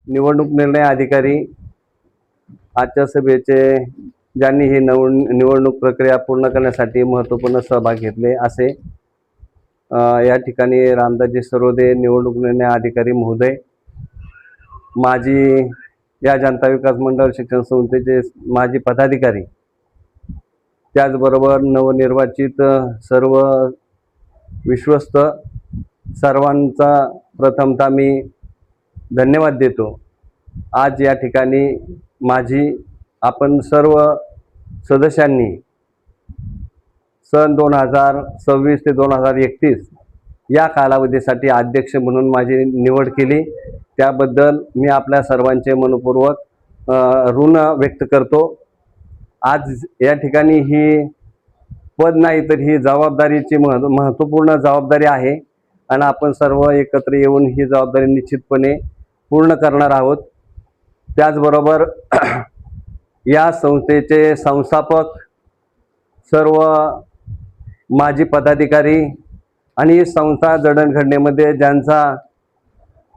निवडणूक निर्णय अधिकारी आजच्या सभेचे ज्यांनी ही निवडणूक प्रक्रिया पूर्ण करण्यासाठी महत्त्वपूर्ण सहभाग घेतले असे या ठिकाणी रामदासजी सरोदे निवडणूक निर्णय अधिकारी महोदय, माजी या जनता विकास मंडळ शिक्षण संस्थेचे माजी पदाधिकारी, त्याचबरोबर नवनिर्वाचित सर्व विश्वस्त सर्वांचा प्रथमतः मी धन्यवाद देतो। आज या ठिकाणी आपण सर्व सदस्यांनी सन 2026 ते 2031 या कालावधीसाठी अध्यक्ष म्हणून माझी निवड केली, त्याबद्दल मी आपल्या सर्वांचे मनपूर्वक ऋण व्यक्त करतो। आज या ठिकाणी ही पद नाही तर ही जबाबदारीची महत्त्वपूर्ण जबाबदारी आहे आणि आपण सर्व एकत्र येऊन ही जबाबदारी निश्चितपणे पूर्ण करणार आहोत। त्याचबरोबर या संस्थेचे संस्थापक, सर्व माजी पदाधिकारी आणि संस्था जडणघडणीमध्ये ज्यांचा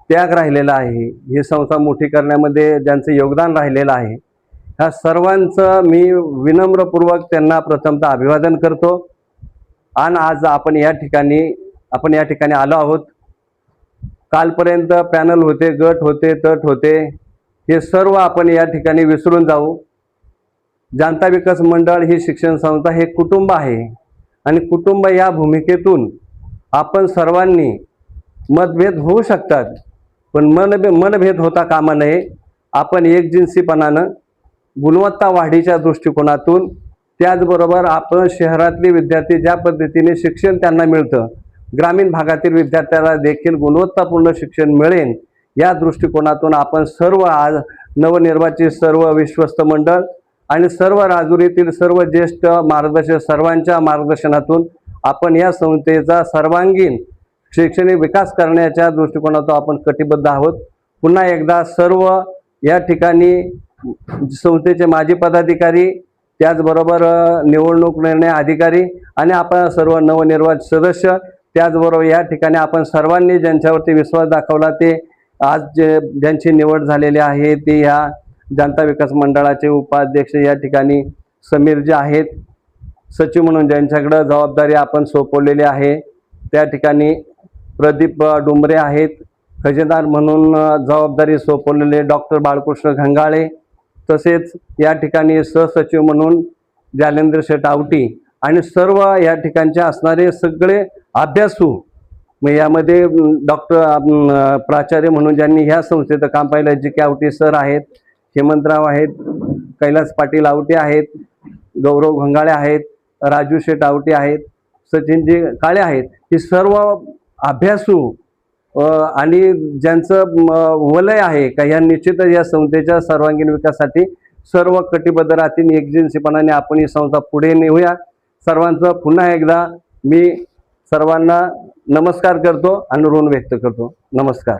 त्याग राहिलेला आहे, ही संस्था मोठी करण्यामध्ये ज्यांचं योगदान राहिलेलं आहे, ह्या सर्वांचं मी विनम्रपूर्वक त्यांना प्रथमतः अभिवादन करतो। आणि आज आपण या ठिकाणी आलो आहोत। कालपर्यंत पॅनल होते, गट होते, तट होते, हे सर्व आपण या ठिकाणी विसरून जाऊ। जनता विकास मंडळ ही शिक्षण संस्था हे कुटुंब आहे आणि कुटुंब या भूमिकेतून आपण सर्वांनी मतभेद होऊ शकतात, पण मनभेद होता कामा नये। आपण एकजिनसीपणानं गुणवत्ता वाढीच्या दृष्टिकोनातून, त्याचबरोबर आपण शहरातले विद्यार्थी ज्या पद्धतीने शिक्षण त्यांना मिळतं, ग्रामीण भागातील विद्यार्थ्याला देखील गुणवत्तापूर्ण शिक्षण मिळेल या दृष्टिकोनातून आपण सर्व आज नवनिर्वाचित सर्व विश्वस्त मंडळ आणि सर्व राजुरीतील सर्व ज्येष्ठ मार्गदर्शक सर्वांच्या मार्गदर्शनातून आपण या संस्थेचा सर्वांगीण शैक्षणिक विकास करण्याच्या दृष्टिकोनातून आपण कटिबद्ध आहोत। पुन्हा एकदा सर्व या ठिकाणी संस्थेचे माजी पदाधिकारी, त्याचबरोबर निवडणूक निर्णय अधिकारी आणि आपण सर्व नवनिर्वाचित सदस्य, त्याचबरोबर या ठिकाणी आपण सर्वांनी ज्यांच्यावरती विश्वास दाखवला ते आज ज्यांची निवड झालेली आहे ते या जनता विकास मंडळाचे उपाध्यक्ष या ठिकाणी समीरजी आहेत, सचिव म्हणून ज्यांच्याकडे जबाबदारी आपण सोपवलेली आहे त्या ठिकाणी प्रदीप डुंबरे आहेत, खजिनदार म्हणून जबाबदारी सोपवलेले डॉक्टर बाळकृष्ण घंगाळे, तसेच या ठिकाणी सहसचिव म्हणून जालेंद्र शेठ आवटी आणि सर्व या ठिकाणचे असणारे सगळे अभ्यासू, मग यामध्ये डॉक्टर प्राचार्य म्हणून ज्यांनी ह्या संस्थेचं काम पाहिलं जी आवटी सर आहेत, हेमंतराव आहेत, कैलास पाटील आवटे आहेत, गौरव घंगाळे आहेत, राजू शेठ आवटे आहेत, सचिनजी काळे आहेत, ही सर्व अभ्यासू आणि ज्यांचं वलय आहे का या निश्चितच या संस्थेच्या सर्वांगीण विकासासाठी सर्व कटिबद्ध राहतील। एकजिनसीपणाने आपण ही संस्था पुढे नेऊया। सर्वांचं पुन्हा एकदा मी सर्वांना नमस्कार करतो आणि ऋण व्यक्त करतो। नमस्कार।